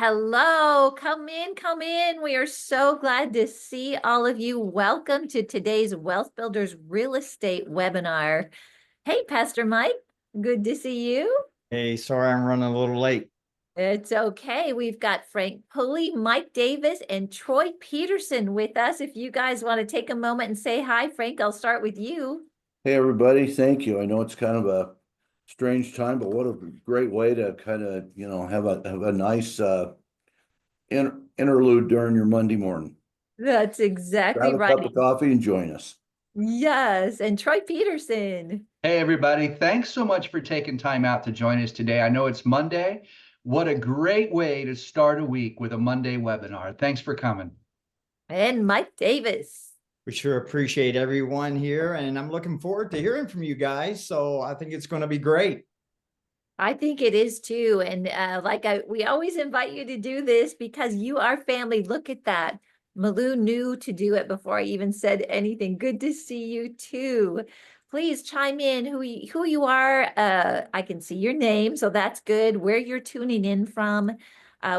Hello, come in, come in. We are so glad to see all of you. Welcome to today's Wealth Builders Real Estate webinar. Hey, Pastor Mike, good to see you. Hey, sorry I'm running a little late. It's okay. We've got Frank Pulley, Mike Davis, and Troy Peterson with us. If you guys want to take a moment and say hi, Frank, I'll start with you. Hey, everybody. Thank you. I know it's kind of a strange time, but what a great way to kind of, have a nice interlude during your Monday morning. That's exactly Grab a right. cup of coffee and join us. Yes, and Troy Peterson. Hey, everybody. Thanks so much for taking time out to join us today. I know it's Monday. What a great way to start a week with a Monday webinar. Thanks for coming. And Mike Davis. We sure appreciate everyone here, and I'm looking forward to hearing from you guys. So I think it's going to be great. I think it is too. And we always invite you to do this because you are family. Look at that. Malou knew to do it before I even said anything. Good to see you too. Please chime in who you are. I can see your name, so that's good. Where you're tuning in from.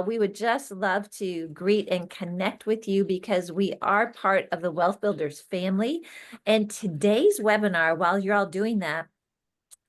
We would just love to greet and connect with you because we are part of the Wealth Builders family. And today's webinar, while you're all doing that,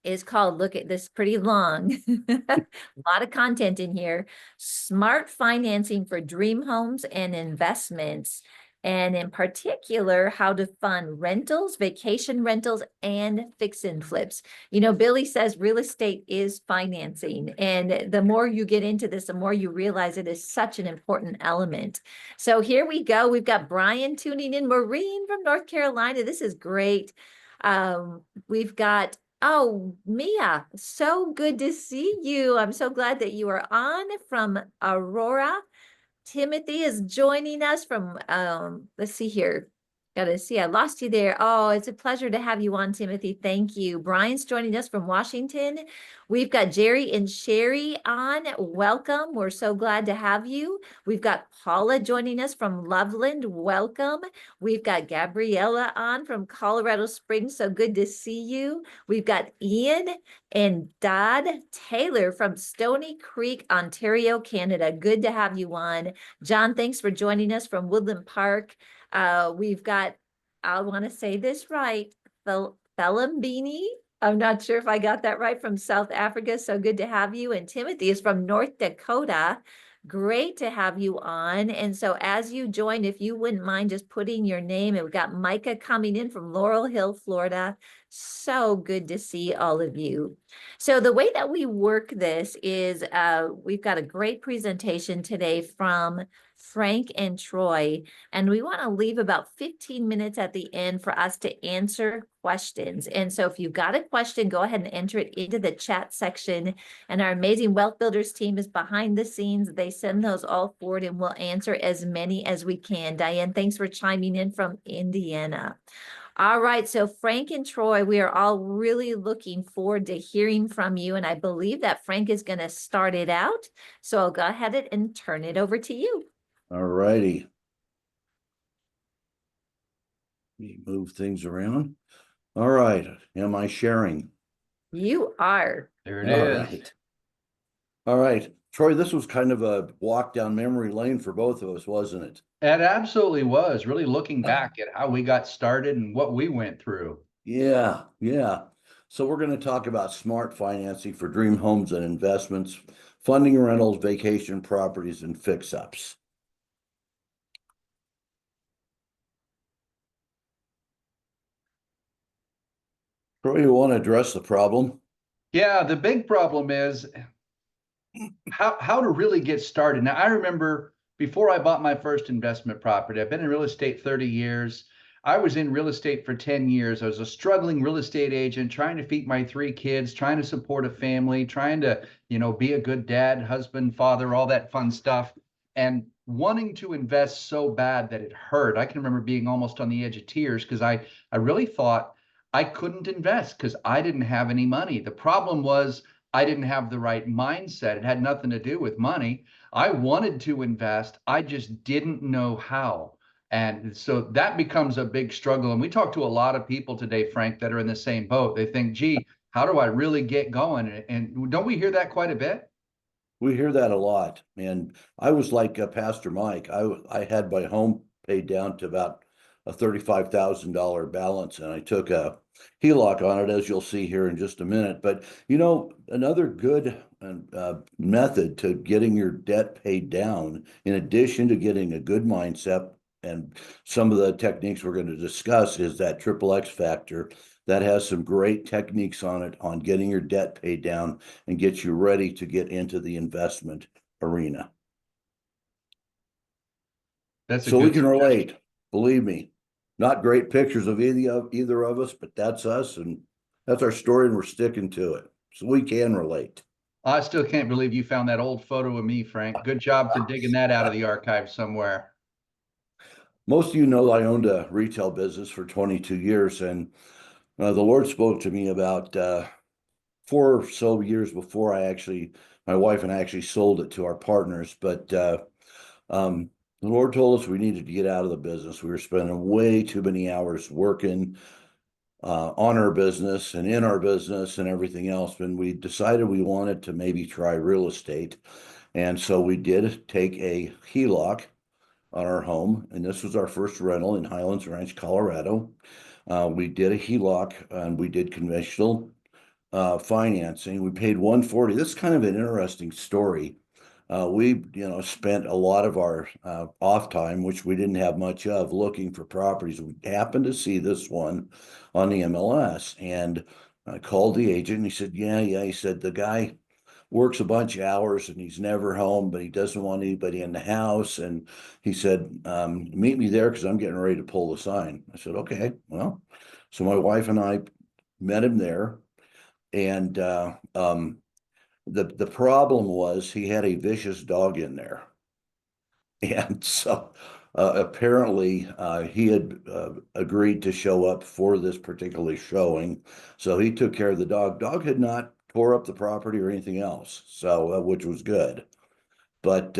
is called, look at this, pretty long, a lot of content in here, Smart Financing for Dream Homes and Investments. And in particular, how to fund rentals, vacation rentals, and fix and flips. You know, Billy says real estate is financing. And the more you get into this, the more you realize it is such an important element. So here we go. We've got Brian tuning in, Maureen from North Carolina. This is great. We've got Mia, so good to see you. I'm so glad that you are on from Aurora. Timothy is joining us from, let's see here. Gotta see, I lost you there. Oh, it's a pleasure to have you on, Timothy. Thank you. Brian's joining us from Washington. We've got Jerry and Sherry on. Welcome. We're so glad to have you. We've got Paula joining us from Loveland. Welcome. We've got Gabriella on from Colorado Springs. So good to see you. We've got Ian and Dodd Taylor from Stony Creek, Ontario, Canada. Good to have you on. John, thanks for joining us from Woodland Park. We've got, I want to say this right, Felambini. I'm not sure if I got that right, from South Africa. So good to have you. And Timothy is from North Dakota. Great to have you on. And so as you join, if you wouldn't mind just putting your name, and we've got Micah coming in from Laurel Hill, Florida. So good to see all of you. So the way that we work this is we've got a great presentation today from Frank and Troy, and we want to leave about 15 minutes at the end for us to answer questions. And so if you've got a question, go ahead and enter it into the chat section. And our amazing Wealth Builders team is behind the scenes. They send those all forward and we'll answer as many as we can. Diane, thanks for chiming in from Indiana. All right, so Frank and Troy, we are all really looking forward to hearing from you. And I believe that Frank is going to start it out. So I'll go ahead and turn it over to you. All righty. Let me move things around. All right. Am I sharing? You are. There it is. Right. All right. Troy, this was kind of a walk down memory lane for both of us, wasn't it? It absolutely was. Really looking back at how we got started and what we went through. Yeah. So we're going to talk about smart financing for dream homes and investments, funding rentals, vacation properties, and fix-ups. Troy, you want to address the problem? Yeah, the big problem is how to really get started. Now, I remember before I bought my first investment property, I've been in real estate 30 years. I was in real estate for 10 years. I was a struggling real estate agent, trying to feed my 3 kids, trying to support a family, trying to, be a good dad, husband, father, all that fun stuff, and wanting to invest so bad that it hurt. I can remember being almost on the edge of tears because I really thought I couldn't invest because I didn't have any money. The problem was I didn't have the right mindset. It had nothing to do with money. I wanted to invest. I just didn't know how. And so that becomes a big struggle. And we talk to a lot of people today, Frank, that are in the same boat. They think, gee, how do I really get going? And don't we hear that quite a bit? We hear that a lot, and I was like Pastor Mike. I had my home paid down to about a $35,000 balance, and I took a HELOC on it, as you'll see here in just a minute. But you know, another good method to getting your debt paid down, in addition to getting a good mindset, and some of the techniques we're going to discuss, is that triple X factor that has some great techniques on it on getting your debt paid down and get you ready to get into the investment arena. That's a So we good can suggestion. relate, believe me. Not great pictures of either of us, but that's us, and that's our story, and we're sticking to it. So we can relate. I still can't believe you found that old photo of me, Frank. Good job for digging that out of the archive somewhere. Most of you know I owned a retail business for 22 years, and the Lord spoke to me about 4 or so years before my wife and I actually sold it to our partners. But the Lord told us we needed to get out of the business. We were spending way too many hours working on our business and in our business and everything else. And we decided we wanted to maybe try real estate. And so we did take a HELOC on our home. And this was our first rental in Highlands Ranch, Colorado. We did a HELOC and we did conventional financing. We paid 140. This is kind of an interesting story. We, spent a lot of our off time, which we didn't have much of, looking for properties. We happened to see this one on the MLS, and I called the agent, and he said, yeah. He said, the guy works a bunch of hours and he's never home, but he doesn't want anybody in the house. And he said, meet me there because I'm getting ready to pull the sign. I said, okay, well, so my wife and I met him there. And the problem was he had a vicious dog in there. And so apparently he had agreed to show up for this particular showing. So he took care of the dog. Dog had not tore up the property or anything else, so which was good. But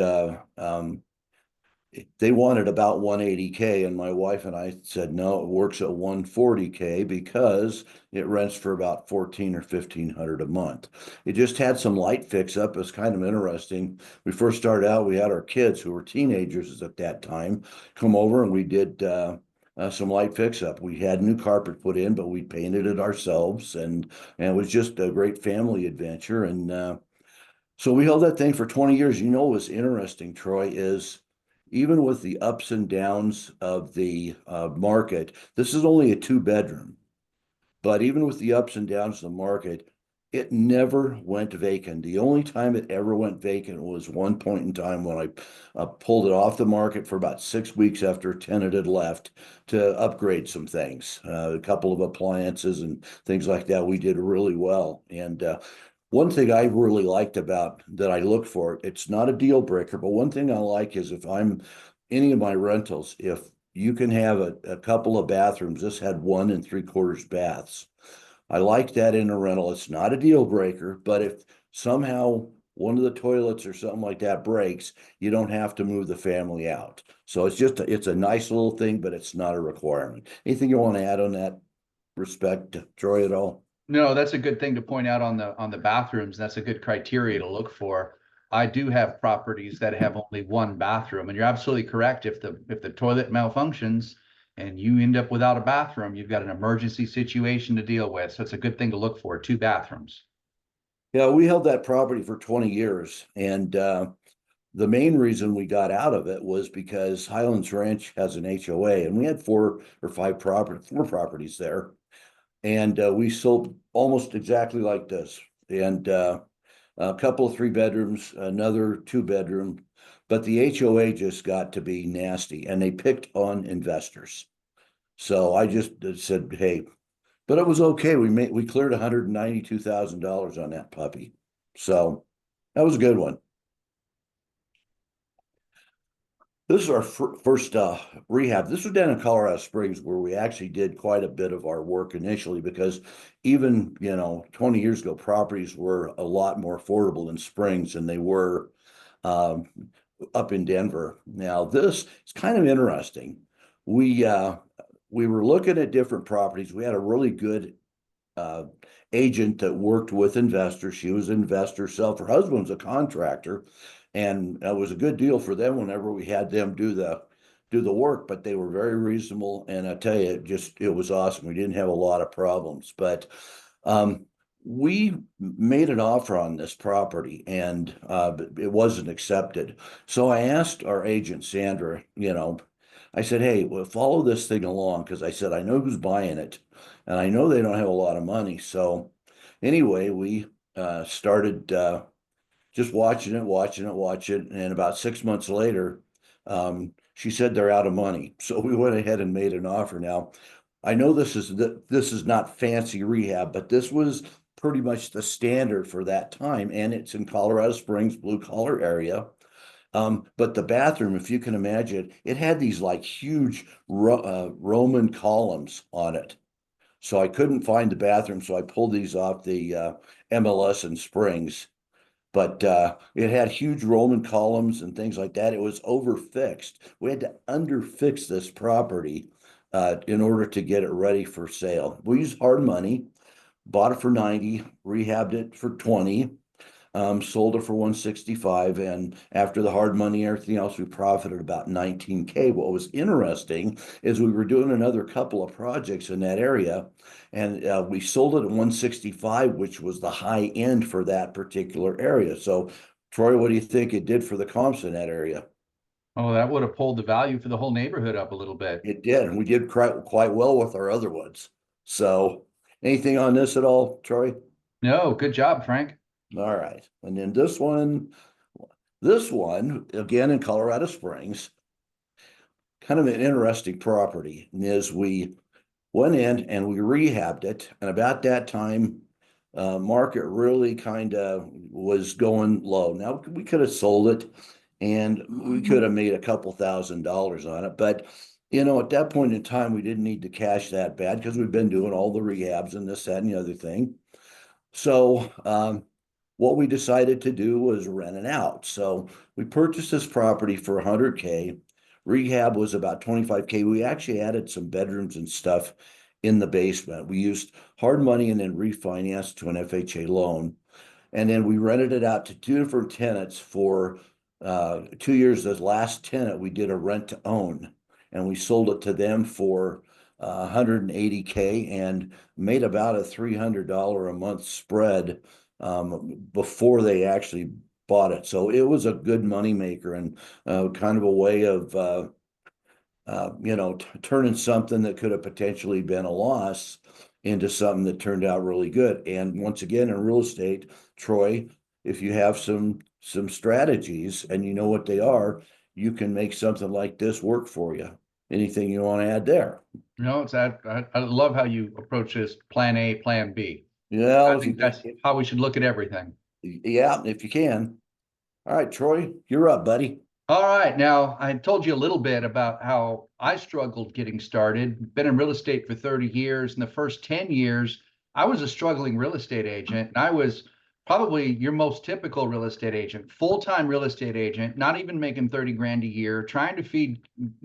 they wanted about 180K, and my wife and I said no, it works at 140K because it rents for about 14 or 1500 a month. It just had some light fix up. It was kind of interesting. We first started out, we had our kids who were teenagers at that time come over, and we did some light fix up. We had new carpet put in, but we painted it ourselves, and it was just a great family adventure. And so we held that thing for 20 years. You know, what was interesting, Troy, is even with the ups and downs of the market, this is only a 2 bedroom, but even with the ups and downs of the market, it never went vacant. The only time it ever went vacant was one point in time when I pulled it off the market for about 6 weeks after a tenant had left to upgrade some things, a couple of appliances and things like that. We did really well. And one thing I really liked about that I look for, it's not a deal breaker, but one thing I like is if I'm any of my rentals, if you can have a couple of bathrooms, this had 1 3/4 baths. I like that in a rental. It's not a deal breaker, but if somehow one of the toilets or something like that breaks, you don't have to move the family out. So it's a nice little thing, but it's not a requirement. Anything you want to add on that respect, Troy, at all? No, that's a good thing to point out on the bathrooms. That's a good criteria to look for. I do have properties that have only one bathroom, and you're absolutely correct. If the toilet malfunctions and you end up without a bathroom, you've got an emergency situation to deal with. So it's a good thing to look for, 2 bathrooms. Yeah, we held that property for 20 years. And the main reason we got out of it was because Highlands Ranch has an HOA, and we had 4 properties there. And we sold almost exactly like this. And a couple of 3 bedrooms, another 2 bedroom. But the HOA just got to be nasty, and they picked on investors. So I just said, hey, but it was okay. We cleared $192,000 on that puppy. So that was a good one. This is our first rehab. This was down in Colorado Springs, where we actually did quite a bit of our work initially, because even 20 years ago, properties were a lot more affordable in Springs than they were up in Denver. Now this is kind of interesting. We were looking at different properties. We had a really good agent that worked with investors. She was an investor herself. Her husband's a contractor, and it was a good deal for them whenever we had them do the work. But they were very reasonable, and I tell you, it was awesome. We didn't have a lot of problems, but we made an offer on this property, and it wasn't accepted. So I asked our agent Sandra, I said, hey, well, follow this thing along, because I said, I know who's buying it, and I know they don't have a lot of money. So anyway, we started just watching it. And about 6 months later, she said they're out of money. So we went ahead and made an offer. Now, I know this is not fancy rehab, but this was pretty much the standard for that time. And it's in Colorado Springs, blue collar area. But the bathroom, if you can imagine, it had these like huge Roman columns on it. So I couldn't find the bathroom. So I pulled these off the MLS in Springs. But it had huge Roman columns and things like that. It was overfixed. We had to underfix this property in order to get it ready for sale. We used hard money, bought it for 90, rehabbed it for 20. Sold it for 165, and after the hard money and everything else, we profited about 19K. What was interesting is we were doing another couple of projects in that area, and we sold it at 165, which was the high end for that particular area. So, Troy, what do you think it did for the comps in that area? Oh, that would have pulled the value for the whole neighborhood up a little bit. It did, and we did quite well with our other ones. So, anything on this at all, Troy? No, good job, Frank. All right. And then this one, again in Colorado Springs, kind of an interesting property is we went in and we rehabbed it. And about that time, market really kind of was going low. Now we could have sold it and we could have made a couple $1,000s on it. But, at that point in time, we didn't need the cash that bad because we've been doing all the rehabs and this, that, and the other thing. So, what we decided to do was rent it out. So we purchased this property for 100K. Rehab was about 25K. We actually added some bedrooms and stuff in the basement. We used hard money and then refinanced to an FHA loan. And then we rented it out to two different tenants for 2 years. The last tenant, we did a rent to own, and we sold it to them for 180K and made about a $300 a month spread before they actually bought it. So it was a good money maker and kind of a way of turning something that could have potentially been a loss into something that turned out really good. And once again, in real estate, Troy, if you have some strategies and you know what they are, you can make something like this work for you. Anything you want to add there? No, it's that I love how you approach this plan A, plan B. Yeah, I think that's how we should look at everything. yeah, if you can. All right, Troy, you're up, buddy. All right. Now, I told you a little bit about how I struggled getting started. Been in real estate for 30 years. In the first 10 years, I was a struggling real estate agent. And I was probably your most typical real estate agent, full-time real estate agent, not even making 30 grand a year, trying to feed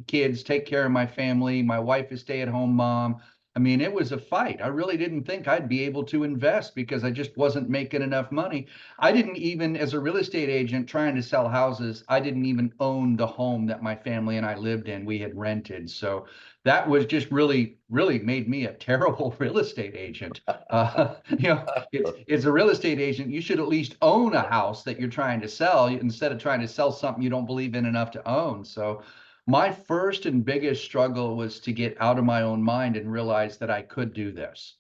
kids, take care of my family. My wife is stay-at-home mom. I mean, it was a fight. I really didn't think I'd be able to invest because I just wasn't making enough money. I didn't even, as a real estate agent trying to sell houses, I didn't even own the home that my family and I lived in. We had rented. So that was just really, really made me a terrible real estate agent. As a real estate agent, you should at least own a house that you're trying to sell instead of trying to sell something you don't believe in enough to own. So my first and biggest struggle was to get out of my own mind and realize that I could do this.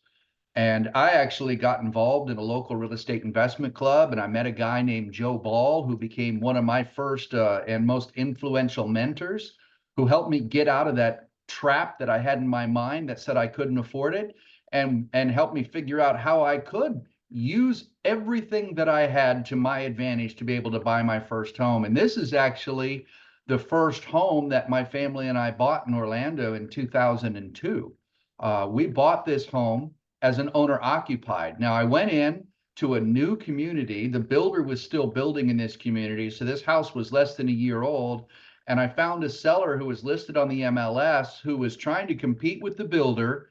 And I actually got involved in a local real estate investment club, and I met a guy named Joe Ball, who became one of my first and most influential mentors, who helped me get out of that trap that I had in my mind that said I couldn't afford it, and helped me figure out how I could use everything that I had to my advantage to be able to buy my first home. And this is actually the first home that my family and I bought in Orlando in 2002. We bought this home as an owner occupied. Now I went in to a new community. The builder was still building in this community. So this house was less than a year old. And I found a seller who was listed on the MLS who was trying to compete with the builder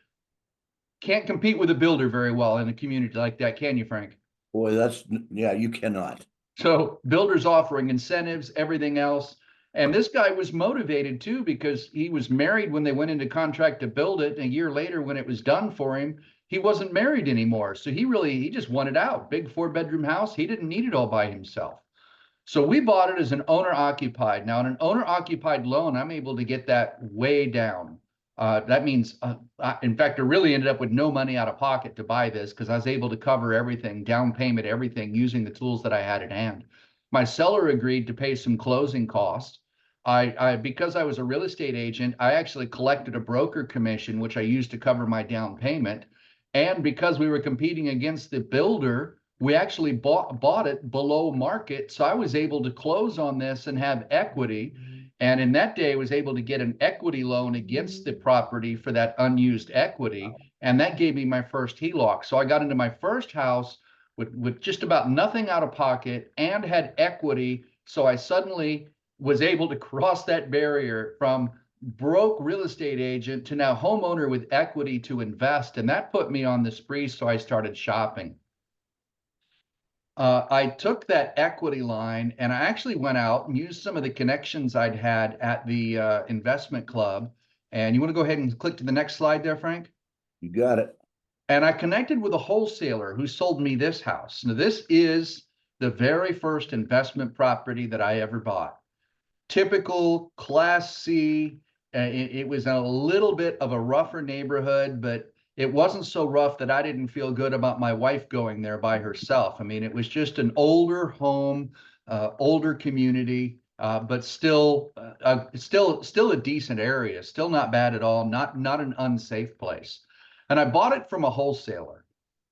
can't compete with a builder very well in a community like that, can you, Frank? Boy, yeah, you cannot. So builders offering incentives, everything else. And this guy was motivated too, because he was married when they went into contract to build it. And a year later, when it was done for him, he wasn't married anymore. So he just wanted out. Big 4-bedroom house. He didn't need it all by himself. So we bought it as an owner occupied. Now, in an owner occupied loan, I'm able to get that way down. That means, in fact, I really ended up with no money out of pocket to buy this because I was able to cover everything, down payment, everything, using the tools that I had at hand. My seller agreed to pay some closing costs. Because I was a real estate agent, I actually collected a broker commission, which I used to cover my down payment. And because we were competing against the builder, we actually bought it below market. So I was able to close on this and have equity. And in that day, I was able to get an equity loan against the property for that unused equity. And that gave me my first HELOC. So I got into my first house with just about nothing out of pocket and had equity. So I suddenly was able to cross that barrier from broke real estate agent to now homeowner with equity to invest. And that put me on the spree. So I started shopping. I took that equity line and I actually went out and used some of the connections I'd had at the investment club. And you want to go ahead and click to the next slide there, Frank? You got it. And I connected with a wholesaler who sold me this house. Now, this is the very first investment property that I ever bought. Typical Class C. It was a little bit of a rougher neighborhood, but it wasn't so rough that I didn't feel good about my wife going there by herself. I mean, it was just an older home, older community, but still a decent area, still not bad at all, not an unsafe place. And I bought it from a wholesaler.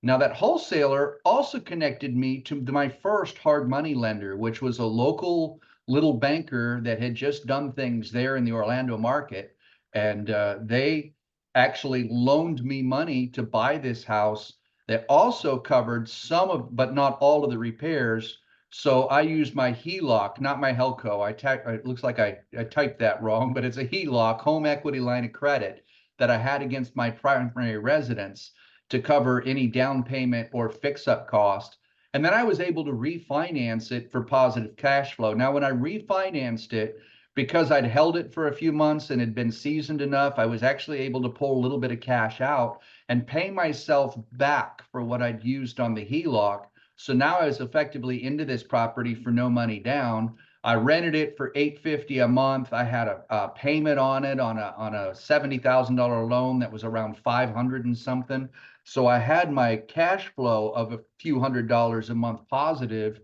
Now, that wholesaler also connected me to my first hard money lender, which was a local little banker that had just done things there in the Orlando market. And they actually loaned me money to buy this house that also covered some of, but not all of the repairs. So I used my HELOC, not my HELCO. It looks like I typed that wrong, but it's a HELOC, home equity line of credit, that I had against my primary residence to cover any down payment or fix-up cost. And then I was able to refinance it for positive cash flow. Now, when I refinanced it, because I'd held it for a few months and had been seasoned enough, I was actually able to pull a little bit of cash out and pay myself back for what I'd used on the HELOC. So now I was effectively into this property for no money down. I rented it for $850 a month. I had a payment on it on a $70,000 loan that was around 500 and something. So I had my cash flow of a few $100s a month positive,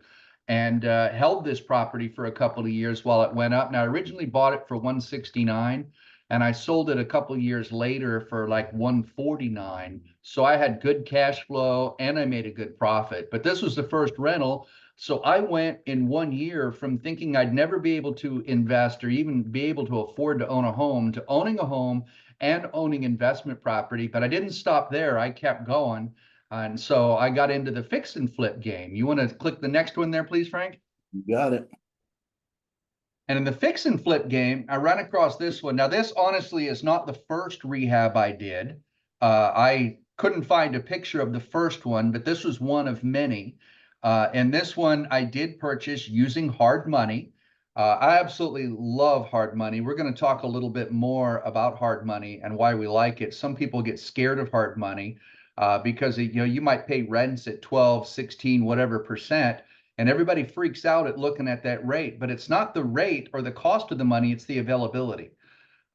and held this property for a couple of years while it went up. Now, I originally bought it for $169, and I sold it a couple of years later for like $149. So I had good cash flow and I made a good profit. But this was the first rental. So I went in 1 year from thinking I'd never be able to invest or even be able to afford to own a home to owning a home and owning investment property. But I didn't stop there. I kept going. And so I got into the fix and flip game. You want to click the next one there, please, Frank? You got it. And in the fix and flip game, I ran across this one. Now, this honestly is not the first rehab I did. I couldn't find a picture of the first one, but this was one of many. And this one I did purchase using hard money. I absolutely love hard money. We're going to talk a little bit more about hard money and why we like it. Some people get scared of hard money because you might pay rents at 12, 16, whatever percent. And everybody freaks out at looking at that rate, but it's not the rate or the cost of the money, it's the availability.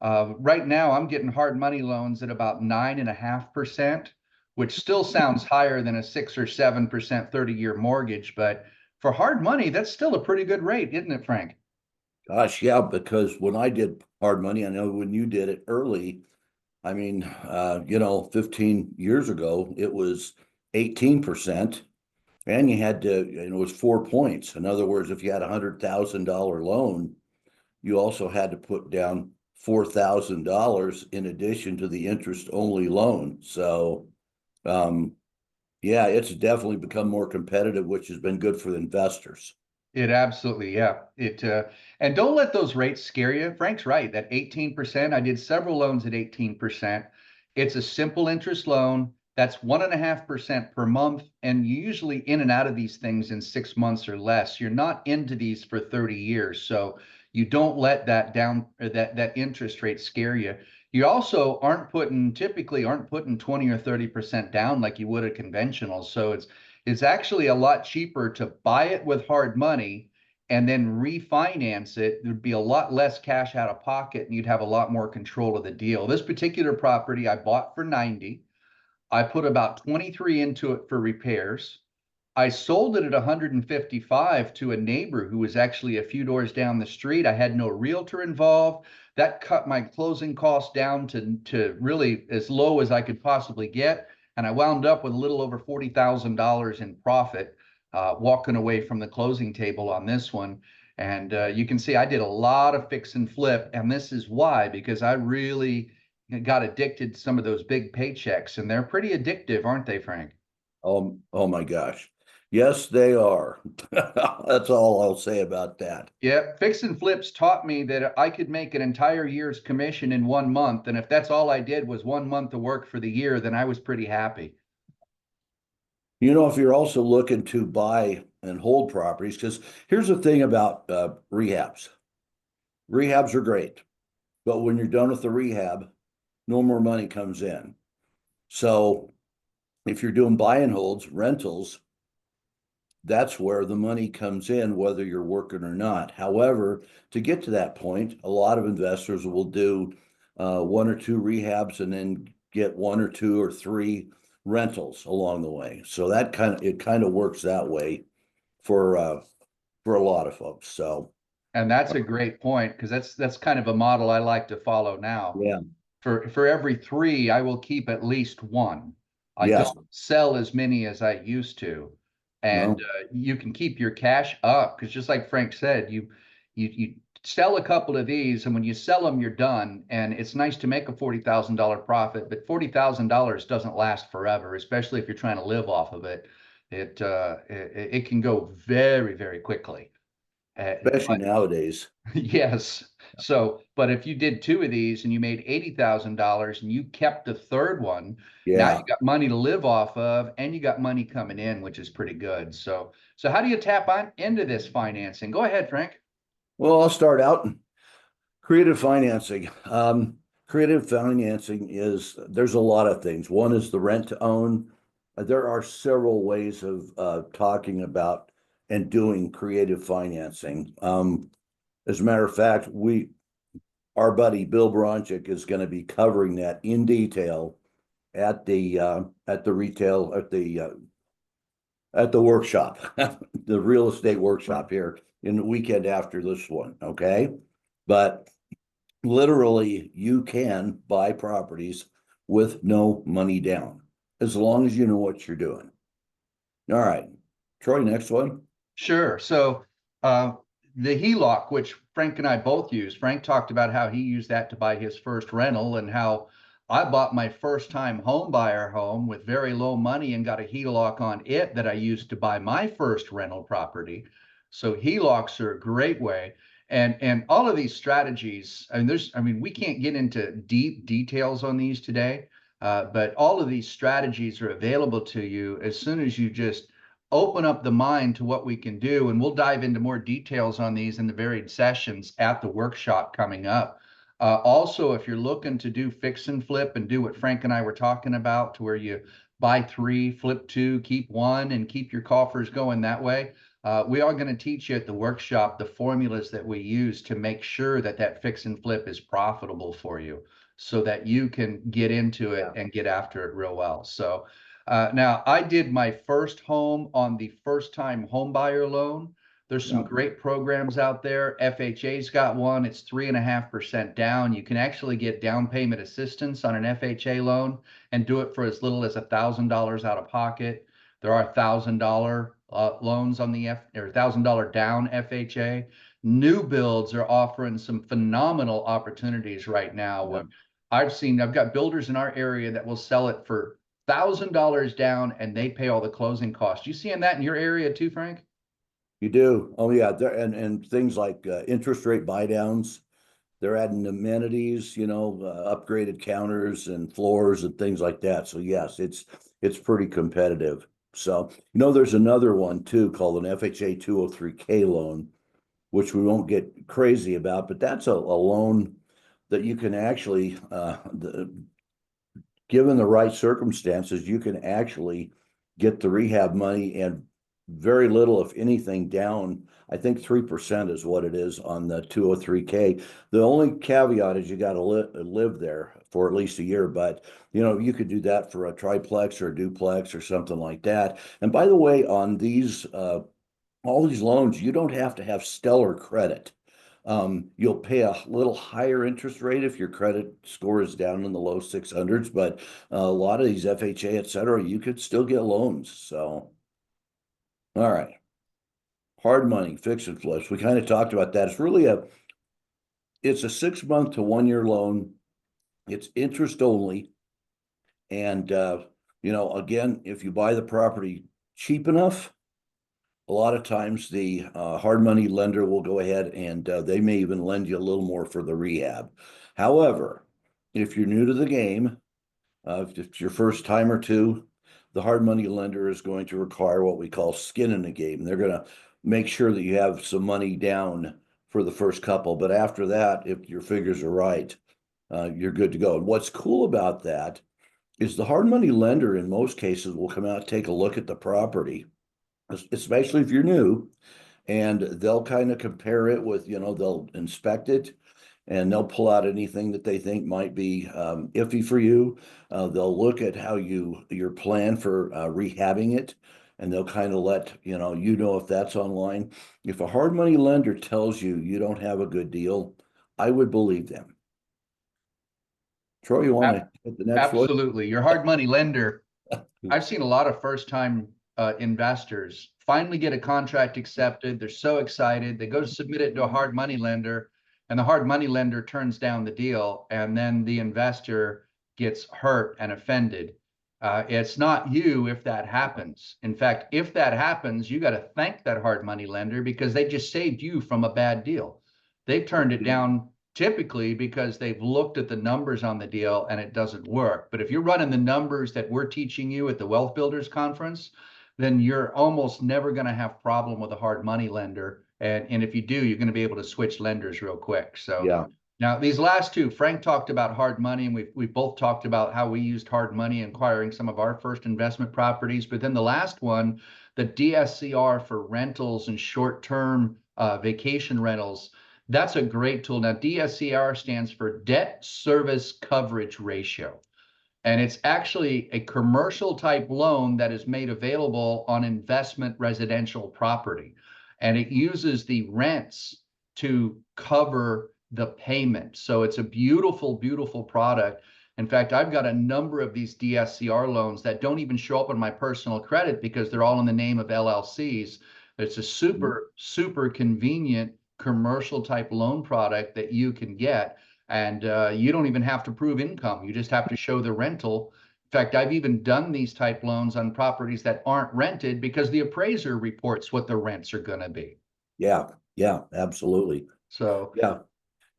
Right now, I'm getting hard money loans at about 9.5%, which still sounds higher than a 6 or 7% 30-year mortgage. But for hard money, that's still a pretty good rate, isn't it, Frank? Gosh, yeah, because when I did hard money, I know when you did it early, I mean, 15 years ago, it was 18%. And you had to, it was 4 points. In other words, if you had $100,000 loan, you also had to put down $4,000 in addition to the interest-only loan. So, yeah, it's definitely become more competitive, which has been good for the investors. It absolutely, yeah. And don't let those rates scare you. Frank's right, that 18%, I did several loans at 18%. It's a simple interest loan. That's 1.5% per month. And you're usually in and out of these things in 6 months or less. You're not into these for 30 years. So you don't let that down, or that interest rate scare you. You also typically aren't putting 20 or 30% down like you would a conventional. So it's actually a lot cheaper to buy it with hard money and then refinance it. There'd be a lot less cash out of pocket and you'd have a lot more control of the deal. This particular property I bought for 90. I put about 23 into it for repairs. I sold it at 155 to a neighbor who was actually a few doors down the street. I had no realtor involved. That cut my closing costs down to really as low as I could possibly get. And I wound up with a little over $40,000 in profit, walking away from the closing table on this one. And you can see I did a lot of fix and flip. And this is why, because I really got addicted to some of those big paychecks. And they're pretty addictive, aren't they, Frank? Oh my gosh. Yes, they are. That's all I'll say about that. Yeah, fix and flips taught me that I could make an entire year's commission in 1 month. And if that's all I did was 1 month of work for the year, then I was pretty happy. You know, if you're also looking to buy and hold properties, because here's the thing about rehabs. Rehabs are great, but when you're done with the rehab, no more money comes in. So if you're doing buy and holds, rentals, that's where the money comes in, whether you're working or not. However, to get to that point, a lot of investors will do 1 or 2 rehabs and then get 1 or 2 or 3 rentals along the way. So that kind of works that way for a lot of folks. So And that's a great point, because that's kind of a model I like to follow now. yeah, For every 3, I will keep at least 1. I yes, don't sell as many as I used to. And no, you can keep your cash up, because just like Frank said, you sell a couple of these, and when you sell them, you're done. And it's nice to make a $40,000 profit, but $40,000 doesn't last forever, especially if you're trying to live off of it. It can go very, very quickly. especially nowadays. Yes. So, but if you did 2 of these and you made $80,000 and you kept the third one, now Yeah. you got money to live off of, and you got money coming in, which is pretty good. So how do you tap on into this financing? Go ahead, Frank. Well, I'll start out. Creative financing. Creative financing there's a lot of things. One is the rent to own. There are several ways of talking about and doing creative financing. As a matter of fact, our buddy Bill Bronchick is going to be covering that in detail at the workshop, the real estate workshop here in the weekend after this one. Okay. But literally, you can buy properties with no money down, as long as you know what you're doing. All right, Troy, next one. Sure. So the HELOC, which Frank and I both used, Frank talked about how he used that to buy his first rental, and how I bought my first time home buyer home with very low money and got a HELOC on it that I used to buy my first rental property. So HELOCs are a great way. And all of these strategies, we can't get into deep details on these today, but all of these strategies are available to you as soon as you just open up the mind to what we can do. And we'll dive into more details on these in the varied sessions at the workshop coming up. Also, if you're looking to do fix and flip and do what Frank and I were talking about, to where you buy 3, flip 2, keep 1, and keep your coffers going that way, we are going to teach you at the workshop the formulas that we use to make sure that fix and flip is profitable for you, so that you can get into it and get after it real well. So now, I did my first home on the first time home buyer loan. There's some great programs out there. FHA's got one. It's 3.5% down. You can actually get down payment assistance on an FHA loan and do it for as little as $1,000 out of pocket. There are $1,000 loans on the or $1,000 down FHA. New builds are offering some phenomenal opportunities right now. Yeah. I've got builders in our area that will sell it for $1,000 down, and they pay all the closing costs. You seeing that in your area too, Frank? You do. Oh yeah, and things like interest rate buy downs. They're adding amenities, upgraded counters and floors and things like that. So yes, it's pretty competitive. So, there's another one too called an FHA 203K loan, which we won't get crazy about, but that's a loan that you can actually, given the right circumstances, you can actually get the rehab money and very little, if anything, down. I think 3% is what it is on the 203K. The only caveat is you got to live there for at least a year, but you could do that for a triplex or a duplex or something like that. And by the way, on these all these loans, you don't have to have stellar credit. You'll pay a little higher interest rate if your credit score is down in the low 600s, but a lot of these FHA, et cetera, you could still get loans. So, all right. Hard money, fix and flips. We kind of talked about that. It's a 6-month to 1-year loan. It's interest only. And, again, if you buy the property cheap enough, a lot of times the hard money lender will go ahead and they may even lend you a little more for the rehab. However, if you're new to the game, if it's your first time or two, the hard money lender is going to require what we call skin in the game. They're going to make sure that you have some money down for the first couple, but after that, if your figures are right, you're good to go. And what's cool about that is the hard money lender in most cases will come out, take a look at the property, especially if you're new, and they'll kind of compare it with, they'll inspect it and they'll pull out anything that they think might be iffy for you. They'll look at how your plan for rehabbing it, and they'll kind of let if that's online. If a hard money lender tells you you don't have a good deal, I would believe them. Troy, you want to hit the next one? Absolutely. Your hard money lender. I've seen a lot of first-time investors finally get a contract accepted. They're so excited. They go to submit it to a hard money lender, and the hard money lender turns down the deal, and then the investor gets hurt and offended. It's not you if that happens. In fact, if that happens, you got to thank that hard money lender because they just saved you from a bad deal. They've turned it down typically because they've looked at the numbers on the deal and it doesn't work. But if you're running the numbers that we're teaching you at the Wealth Builders Conference, then you're almost never going to have problem with a hard money lender. And if you do, you're going to be able to switch lenders real quick. So Yeah. Now these last two, Frank talked about hard money, and we've both talked about how we used hard money in acquiring some of our first investment properties. But then the last one, the DSCR for rentals and short-term vacation rentals, that's a great tool. Now, DSCR stands for Debt Service Coverage Ratio. And it's actually a commercial type loan that is made available on investment residential property. And it uses the rents to cover the payment. So it's a beautiful, beautiful product. In fact, I've got a number of these DSCR loans that don't even show up on my personal credit because they're all in the name of LLCs. It's a super, super convenient commercial type loan product that you can get. And you don't even have to prove income. You just have to show the rental. In fact, I've even done these type loans on properties that aren't rented because the appraiser reports what the rents are going to be. Yeah, absolutely. So yeah,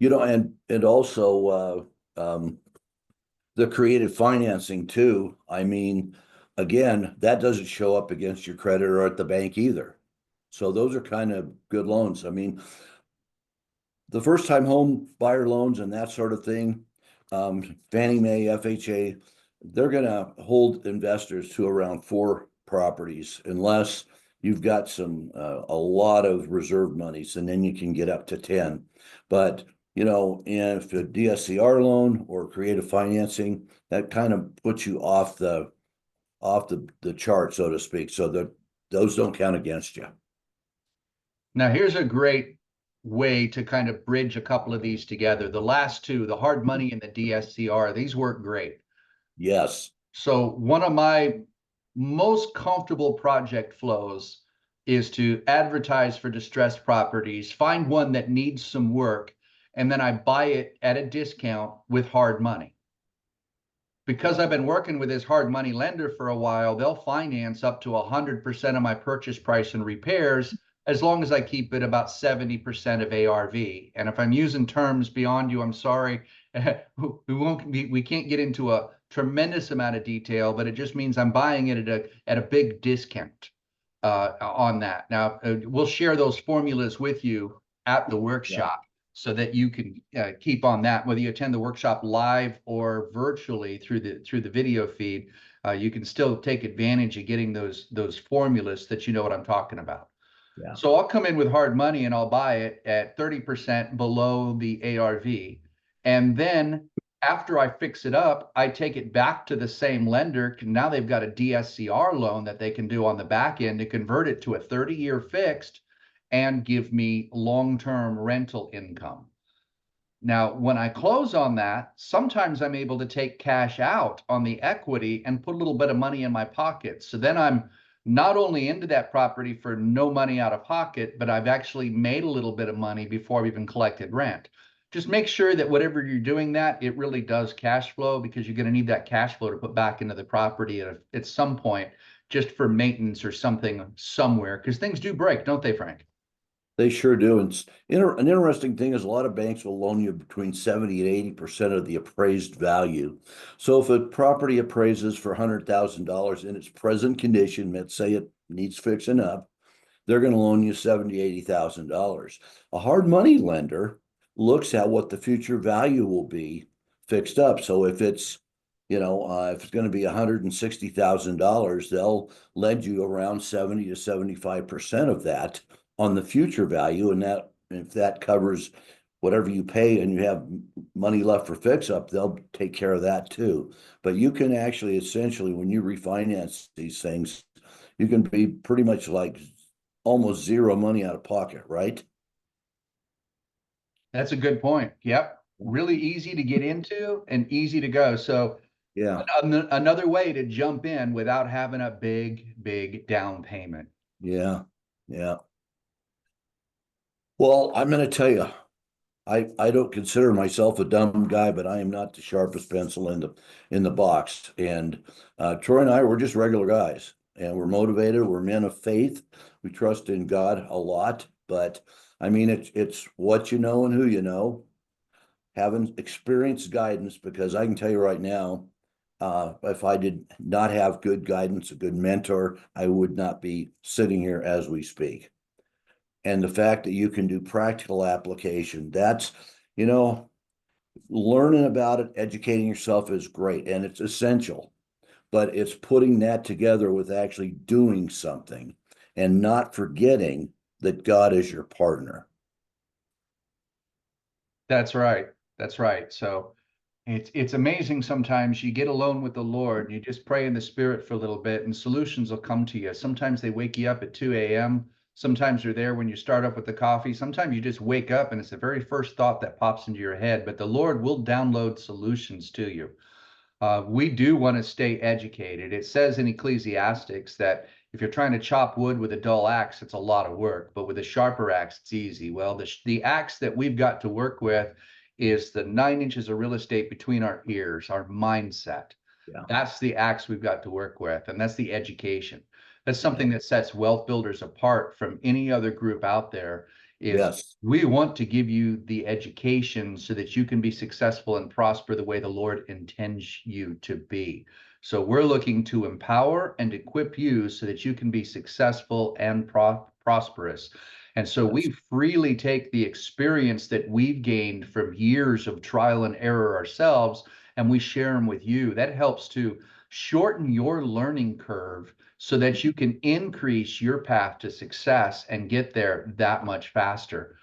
and also the creative financing too. I mean, again, that doesn't show up against your credit or at the bank either. So those are kind of good loans. I mean, the first time home buyer loans and that sort of thing, Fannie Mae, FHA, they're going to hold investors to around 4 properties unless you've got a lot of reserve monies, and then you can get up to 10. But if a DSCR loan or creative financing, that kind of puts you off the chart, so to speak, so that those don't count against you. now here's a great way to kind of bridge a couple of these together. The last two, the hard money and the DSCR, these work great. Yes. So one of my most comfortable project flows is to advertise for distressed properties, find one that needs some work, and then I buy it at a discount with hard money. Because I've been working with this hard money lender for a while, they'll finance up to 100% of my purchase price and repairs, as long as I keep it about 70% of ARV. And if I'm using terms beyond you, I'm sorry. We can't get into a tremendous amount of detail, but it just means I'm buying it at a big discount on that. Now, we'll share those formulas with you at the workshop so that you can keep on that, whether you attend the workshop live or virtually through the video feed. You can still take advantage of getting those formulas that you know what I'm talking about. Yeah. So I'll come in with hard money and I'll buy it at 30% below the ARV. And then after I fix it up, I take it back to the same lender. Now they've got a DSCR loan that they can do on the back end to convert it to a 30-year fixed and give me long-term rental income. Now, when I close on that, sometimes I'm able to take cash out on the equity and put a little bit of money in my pocket. So then I'm not only into that property for no money out of pocket, but I've actually made a little bit of money before I've even collected rent. Just make sure that whatever you're doing that, it really does cash flow, because you're going to need that cash flow to put back into the property at some point, just for maintenance or something somewhere, because things do break, don't they, Frank? They sure do. And an interesting thing is a lot of banks will loan you between 70 and 80% of the appraised value. So if a property appraises for $100,000 in its present condition, let's say it needs fixing up, they're going to loan you $70,000, $80,000. A hard money lender looks at what the future value will be fixed up. So if it's, if it's going to be $160,000, they'll lend you around 70 to 75% of that on the future value. And that, if that covers whatever you pay and you have money left for fix up, they'll take care of that too. But you can actually, essentially, when you refinance these things, you can be pretty much like almost zero money out of pocket, right? That's a good point. Yep. Really easy to get into and easy to go. So Yeah. another way to jump in without having a big down payment. Yeah. Yeah. Well, I'm going to tell you, I don't consider myself a dumb guy, but I am not the sharpest pencil in the box. And Troy and I, we're just regular guys, and we're motivated. We're men of faith. We trust in God a lot. But I mean, it's what you know and who you know. Having experienced guidance, because I can tell you right now, if I did not have good guidance, a good mentor, I would not be sitting here as we speak. And the fact that you can do practical application, that's, learning about it, educating yourself is great and it's essential, but it's putting that together with actually doing something and not forgetting that God is your partner. That's right. That's right. So it's amazing. Sometimes you get alone with the Lord and you just pray in the Spirit for a little bit and solutions will come to you. Sometimes they wake you up at 2 a.m. Sometimes they're there when you start up with the coffee. Sometimes you just wake up and it's the very first thought that pops into your head, but the Lord will download solutions to you. We do want to stay educated. It says in Ecclesiastics that if you're trying to chop wood with a dull axe, it's a lot of work, but with a sharper axe, it's easy. Well, the axe that we've got to work with is the 9 inches of real estate between our ears, our mindset. Yeah. That's the axe we've got to work with, and that's the education. That's something that sets wealth builders apart from any other group out there. Is Yes. we want to give you the education so that you can be successful and prosper the way the Lord intends you to be. So we're looking to empower and equip you so that you can be successful and prosperous. And so we freely take the experience that we've gained from years of trial and error ourselves, and we share them with you. That helps to shorten your learning curve so that you can increase your path to success and get there that much faster.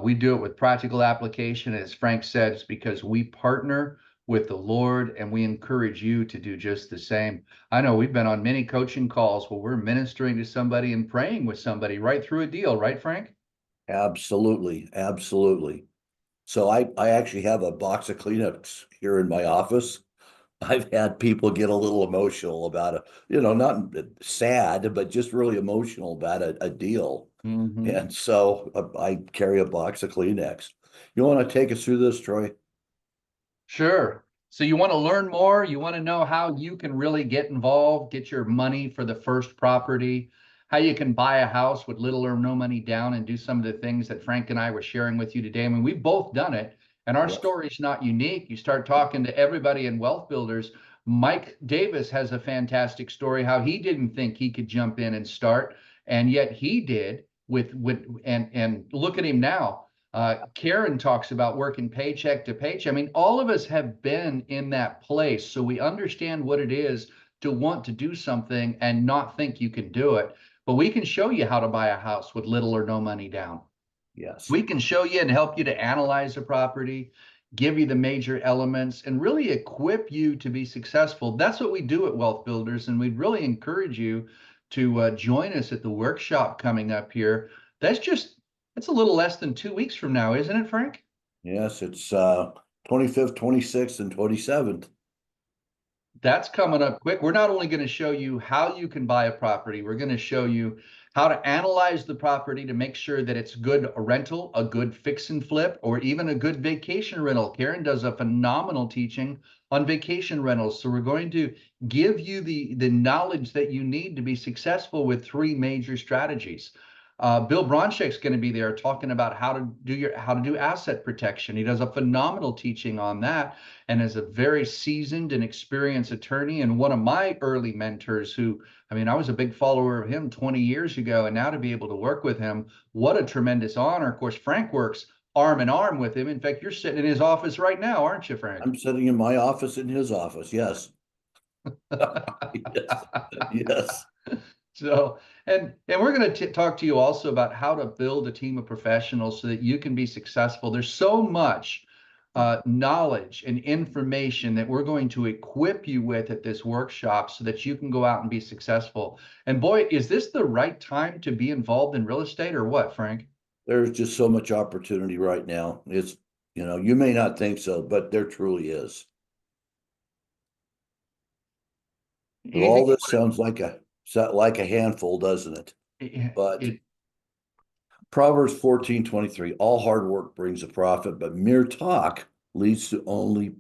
We do it with practical application. As Frank said, it's because we partner with the Lord and we encourage you to do just the same. I know we've been on many coaching calls where we're ministering to somebody and praying with somebody right through a deal, right, Frank? Absolutely. Absolutely. So I actually have a box of Kleenex here in my office. I've had people get a little emotional about it, not sad, but just really emotional about a deal. Mm-hmm. And so I carry a box of Kleenex. You want to take us through this, Troy? Sure. So you want to learn more? You want to know how you can really get involved, get your money for the first property? how you can buy a house with little or no money down and do some of the things that Frank and I were sharing with you today. I mean, we've both done it, and our Yes. story's not unique. You start talking to everybody in Wealth Builders. Mike Davis has a fantastic story how he didn't think he could jump in and start, and yet he did and look at him now. Karen talks about working paycheck to paycheck. I mean, all of us have been in that place, so we understand what it is to want to do something and not think you can do it. But we can show you how to buy a house with little or no money down. Yes. We can show you and help you to analyze a property, give you the major elements, and really equip you to be successful. That's what we do at Wealth Builders, and we'd really encourage you to join us at the workshop coming up here. It's a little less than 2 weeks from now, isn't it, Frank? Yes, it's 25th, 26th, and 27th. That's coming up quick. We're not only going to show you how you can buy a property, we're going to show you how to analyze the property to make sure that it's good a rental, a good fix and flip, or even a good vacation rental. Karen does a phenomenal teaching on vacation rentals. So we're going to give you the knowledge that you need to be successful with 3 major strategies. Bill Bronchek's going to be there talking about how to do asset protection. He does a phenomenal teaching on that, and is a very seasoned and experienced attorney, and one of my early mentors who, I mean, I was a big follower of him 20 years ago, and now to be able to work with him, what a tremendous honor. Of course, Frank works arm in arm with him. In fact, you're sitting in his office right now, aren't you, Frank? I'm sitting in my office in his office. Yes. Yes. Yes. So, and we're going to talk to you also about how to build a team of professionals so that you can be successful. There's so much knowledge and information that we're going to equip you with at this workshop so that you can go out and be successful. And boy, is this the right time to be involved in real estate or what, Frank? There's just so much opportunity right now. It's, you may not think so, but there truly is. But all this sounds like a handful, doesn't it? But Proverbs 14:23, all hard work brings a profit, but mere talk leads to only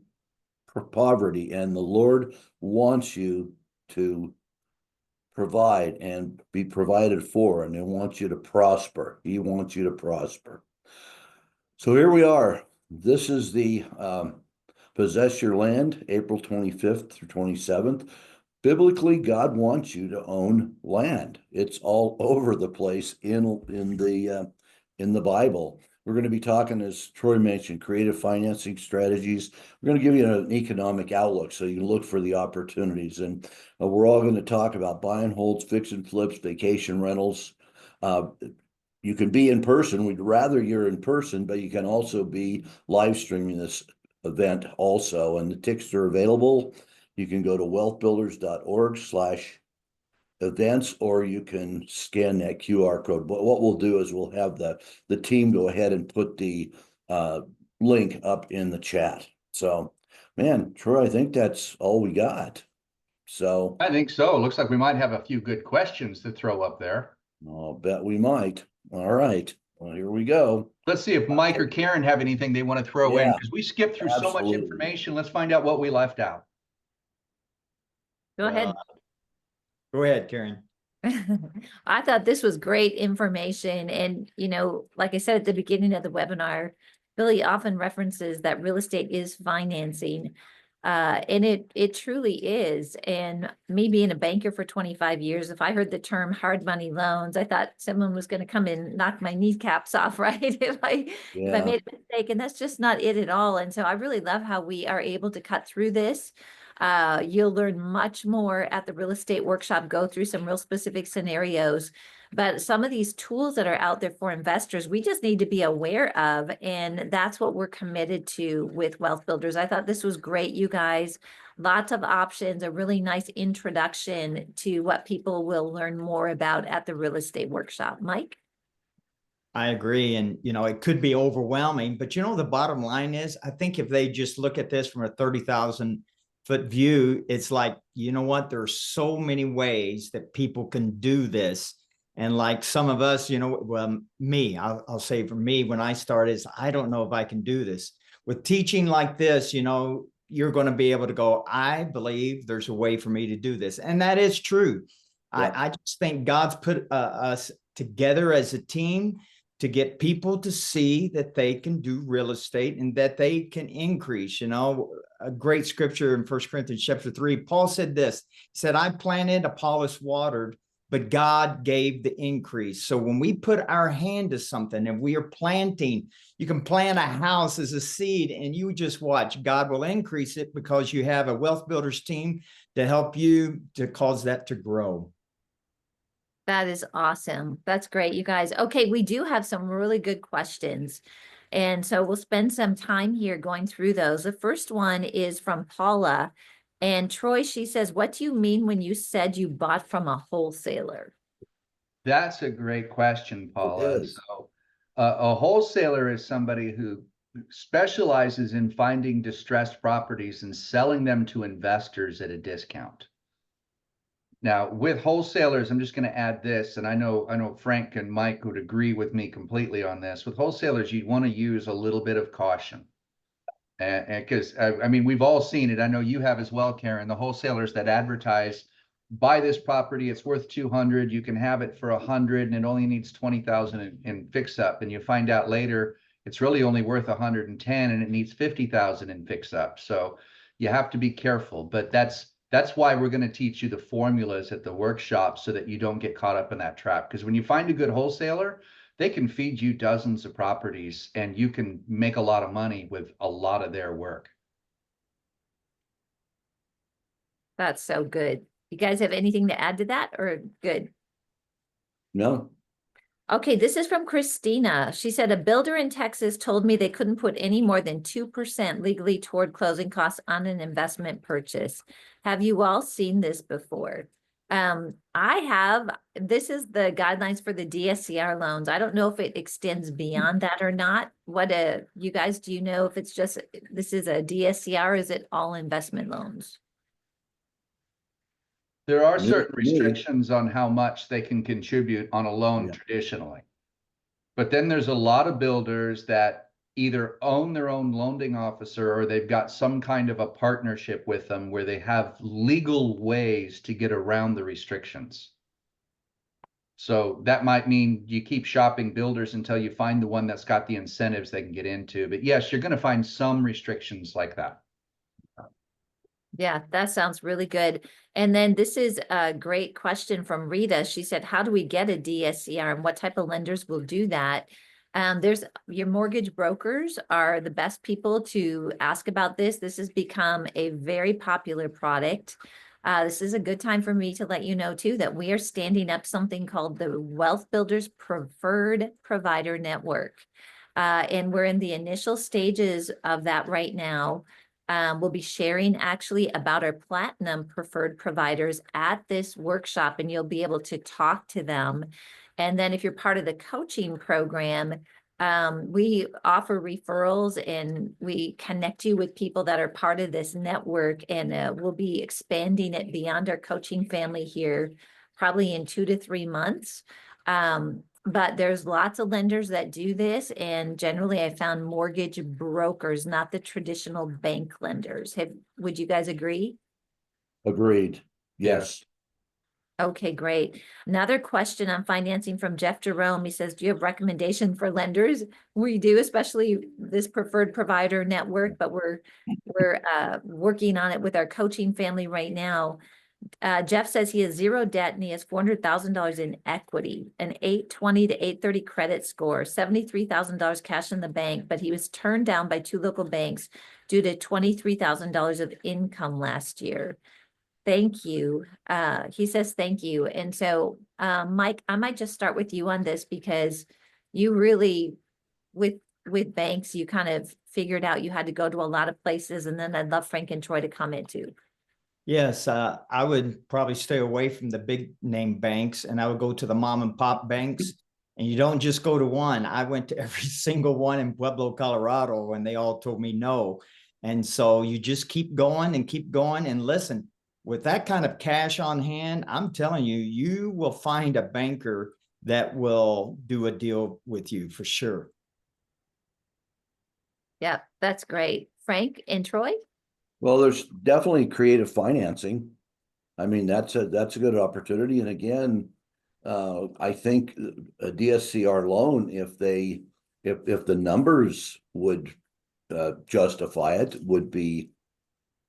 poverty. And the Lord wants you to provide and be provided for, and He wants you to prosper. He wants you to prosper. So here we are. This is the Possess Your Land, April 25th through 27th. Biblically, God wants you to own land. It's all over the place in the Bible. We're going to be talking, as Troy mentioned, creative financing strategies. We're going to give you an economic outlook so you can look for the opportunities. And we're all going to talk about buy and holds, fix and flips, vacation rentals. You can be in person. We'd rather you're in person, but you can also be live streaming this event also. And the tickets are available. You can go to wealthbuilders.org/events, or you can scan that QR code. But what we'll do is we'll have the team go ahead and put the link up in the chat. So, man, Troy, I think that's all we got. So I think so. It looks like we might have a few good questions to throw up there. I'll bet we might. All right. Well, here we go. Let's see if Mike or Karen have anything they want to throw in, Yeah, because we skipped through so much absolutely. information. Let's find out what we left out. Go ahead. Go ahead, Karen. I thought this was great information. And, like I said at the beginning of the webinar, Billy often references that real estate is financing. And it truly is. And me being a banker for 25 years, if I heard the term hard money loans, I thought someone was going to come and knock my kneecaps off, right? If I made a mistake, and that's just not it at all. And so I really love how we are able to cut through this. You'll learn much more at the real estate workshop, go through some real specific scenarios, but some of these tools that are out there for investors, we just need to be aware of. And that's what we're committed to with Wealth Builders. I thought this was great, you guys. Lots of options, a really nice introduction to what people will learn more about at the real estate workshop. Mike? I agree. And, it could be overwhelming, but the bottom line is, I think if they just look at this from a 30,000-foot view, it's like, what? There are so many ways that people can do this. And like some of us, me, I'll say for me, when I started, I don't know if I can do this. With teaching like this, you're going to be able to go, I believe there's a way for me to do this. And that is true. Yep. I just think God's put us together as a team to get people to see that they can do real estate and that they can increase. You know, a great scripture in 1 Corinthians chapter 3, Paul said this, he said, I planted, Apollos watered, but God gave the increase. So when we put our hand to something and we are planting, you can plant a house as a seed and you just watch, God will increase it because you have a wealth builders team to help you to cause that to grow. That is awesome. That's great, you guys. Okay, we do have some really good questions. And so we'll spend some time here going through those. The first one is from Paula. And Troy, she says, what do you mean when you said you bought from a wholesaler? That's a great question, Paula. is. So a wholesaler is somebody who specializes in finding distressed properties and selling them to investors at a discount. Now, with wholesalers, I'm just going to add this, and I know Frank and Mike would agree with me completely on this. With wholesalers, you want to use a little bit of caution. And because I mean, we've all seen it. I know you have as well, Karen. The wholesalers that advertise, buy this property, it's worth 200. You can have it for 100, and it only needs 20,000 in fix up. And you find out later it's really only worth 110, and it needs 50,000 in fix up. So you have to be careful. But that's why we're going to teach you the formulas at the workshop so that you don't get caught up in that trap. Because when you find a good wholesaler, they can feed you dozens of properties and you can make a lot of money with a lot of their work. That's so good. You guys have anything to add to that or good? No, Okay, this is from Christina. She said, a builder in Texas told me they couldn't put any more than 2% legally toward closing costs on an investment purchase. Have you all seen this before? I have. This is the guidelines for the DSCR loans. I don't know if it extends beyond that or not. You guys, do you know if it's just, this is a DSCR, or is it all investment loans? There are Me- certain me. restrictions on how much they can contribute on a loan Yeah. traditionally. But then there's a lot of builders that either own their own loaning officer or they've got some kind of a partnership with them where they have legal ways to get around the restrictions. So that might mean you keep shopping builders until you find the one that's got the incentives they can get into. But yes, you're going to find some restrictions like that. Yeah, that sounds really good. And then this is a great question from Rita. She said, how do we get a DSCR and what type of lenders will do that? There's your mortgage brokers are the best people to ask about this. This has become a very popular product. This is a good time for me to let you know too, that we are standing up something called the Wealth Builders Preferred Provider Network. And we're in the initial stages of that right now. We'll be sharing actually about our platinum preferred providers at this workshop, and you'll be able to talk to them. And then if you're part of the coaching program, we offer referrals and we connect you with people that are part of this network, and we'll be expanding it beyond our coaching family here, probably in 2 to 3 months. But there's lots of lenders that do this, and generally I found mortgage brokers, not the traditional bank lenders. Would you guys agree? Agreed. Yes. Okay, great. Another question on financing from Jeff Jerome. He says, do you have recommendation for lenders? We do, especially this preferred provider network, but we're working on it with our coaching family right now. Jeff says he has 0 debt and he has $400,000 in equity, an 820 to 830 credit score, $73,000 cash in the bank, but he was turned down by 2 local banks due to $23,000 of income last year. Thank you. He says thank you. And so, Mike, I might just start with you on this because you really, with banks, you kind of figured out you had to go to a lot of places, and then I'd love Frank and Troy to comment too. Yes, I would probably stay away from the big name banks and I would go to the mom and pop banks. And you don't just go to one. I went to every single one in Pueblo, Colorado, and they all told me no. And so you just keep going and listen, with that kind of cash on hand, I'm telling you, you will find a banker that will do a deal with you for sure. Yeah, that's great. Frank and Troy? Well, there's definitely creative financing. I mean, that's a good opportunity. And again, I think a DSCR loan, if the numbers would justify it, would be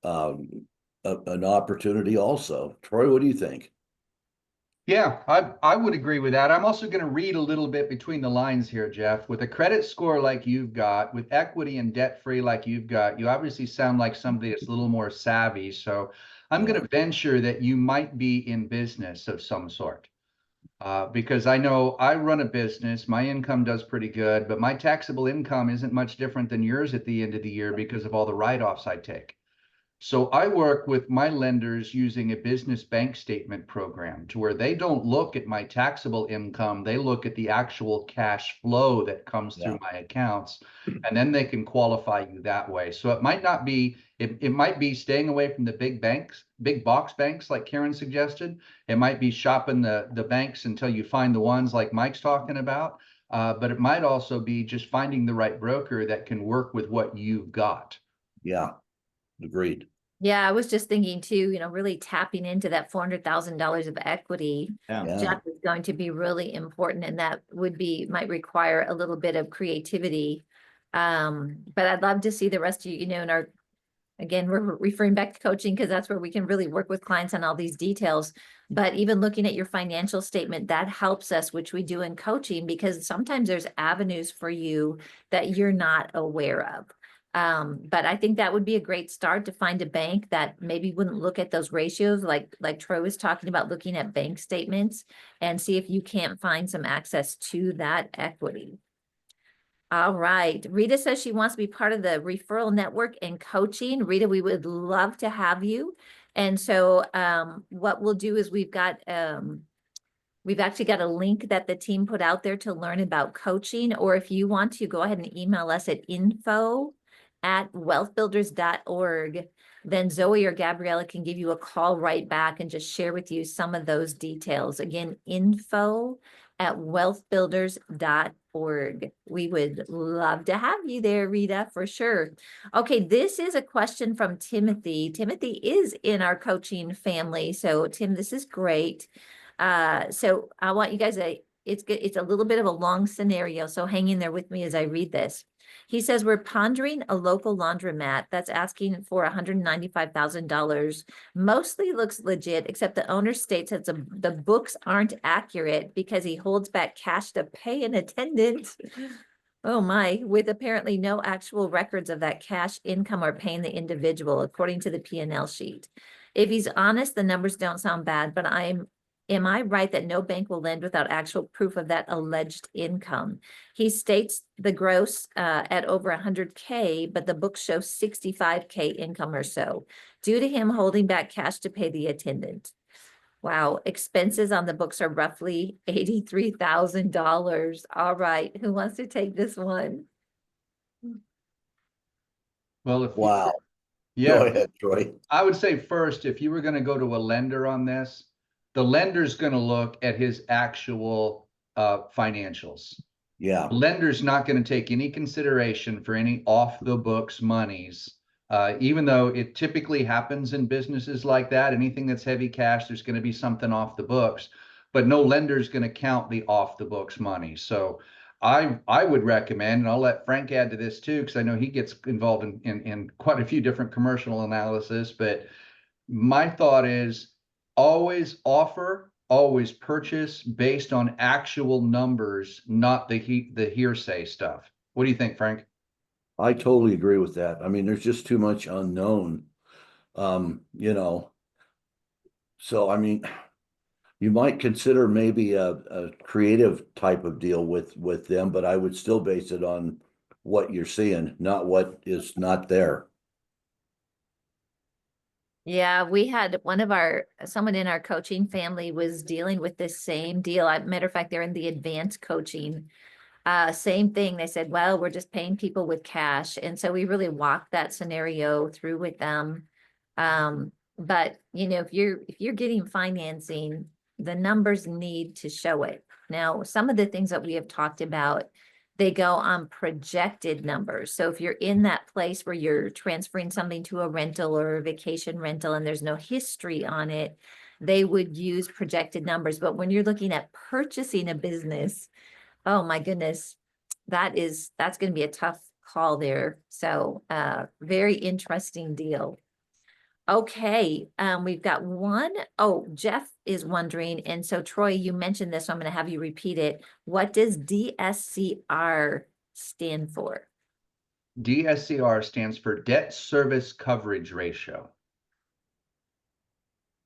an opportunity also. Troy, what do you think? Yeah, I would agree with that. I'm also going to read a little bit between the lines here, Jeff. With a credit score like you've got, with equity and debt free like you've got, you obviously sound like somebody that's a little more savvy. So I'm going to venture that you might be in business of some sort. Because I know I run a business, my income does pretty good, but my taxable income isn't much different than yours at the end of the year because of all the write-offs I take. So I work with my lenders using a business bank statement program to where they don't look at my taxable income. They look at the actual cash flow that comes through my accounts, and then they can qualify you that way. So it might not be, it might be staying away from the big banks, big box banks like Karen suggested. It might be shopping the banks until you find the ones like Mike's talking about. But it might also be just finding the right broker that can work with what you've got. Yeah, agreed. Yeah, I was just thinking too, really tapping into that $400,000 of equity. Yeah. Jeff, is going to be really important, and that might require a little bit of creativity. But I'd love to see the rest of you, in our, again, we're referring back to coaching because that's where we can really work with clients on all these details. But even looking at your financial statement, that helps us, which we do in coaching, because sometimes there's avenues for you that you're not aware of. But I think that would be a great start, to find a bank that maybe wouldn't look at those ratios like Troy was talking about, looking at bank statements, and see if you can't find some access to that equity. All right. Rita says she wants to be part of the referral network and coaching. Rita, we would love to have you. And so what we'll do is we've actually got a link that the team put out there to learn about coaching, or if you want to, go ahead and email us at info@wealthbuilders.org. Then Zoe or Gabriella can give you a call right back and just share with you some of those details. Again, info@wealthbuilders.org. We would love to have you there, Rita, for sure. Okay, this is a question from Timothy. Timothy is in our coaching family. So Tim, this is great. So I want you guys it's good. It's a little bit of a long scenario, so hang in there with me as I read this. He says, we're pondering a local laundromat that's asking for $195,000. Mostly looks legit, except the owner states that the books aren't accurate because he holds back cash to pay an attendant. Oh my, with apparently no actual records of that cash income or paying the individual, according to the P&L sheet. If he's honest, the numbers don't sound bad, but am I right that no bank will lend without actual proof of that alleged income? He states the gross at over 100K, but the books show 65K income or so, due to him holding back cash to pay the attendant. Wow, expenses on the books are roughly $83,000. All right, who wants to take this one? Well, Wow. yeah, Go ahead, Troy. I would say first, if you were going to go to a lender on this, the lender's going to look at his actual financials. Yeah. The lender's not going to take any consideration for any off the books monies, even though it typically happens in businesses like that. Anything that's heavy cash, there's going to be something off the books, but no lender's going to count the off the books money. So I would recommend, and I'll let Frank add to this too, because I know he gets involved in quite a few different commercial analysis, but my thought is always offer, always purchase based on actual numbers, not the hearsay stuff. What do you think, Frank? I totally agree with that. I mean, there's just too much unknown. So I mean, you might consider maybe a creative type of deal with them, but I would still base it on what you're seeing, not what is not there. Yeah, we had someone in our coaching family was dealing with this same deal. Matter of fact, they're in the advanced coaching. Same thing. They said, well, we're just paying people with cash. And so we really walked that scenario through with them. But if you're getting financing, the numbers need to show it. Now, some of the things that we have talked about They go on projected numbers. So if you're in that place where you're transferring something to a rental or a vacation rental and there's no history on it, they would use projected numbers. But when you're looking at purchasing a business, oh my goodness, that's going to be a tough call there. So very interesting deal. Okay, we've got one. Oh, Jeff is wondering, and so Troy, you mentioned this, so I'm going to have you repeat it. What does DSCR stand for? DSCR stands for debt service coverage ratio.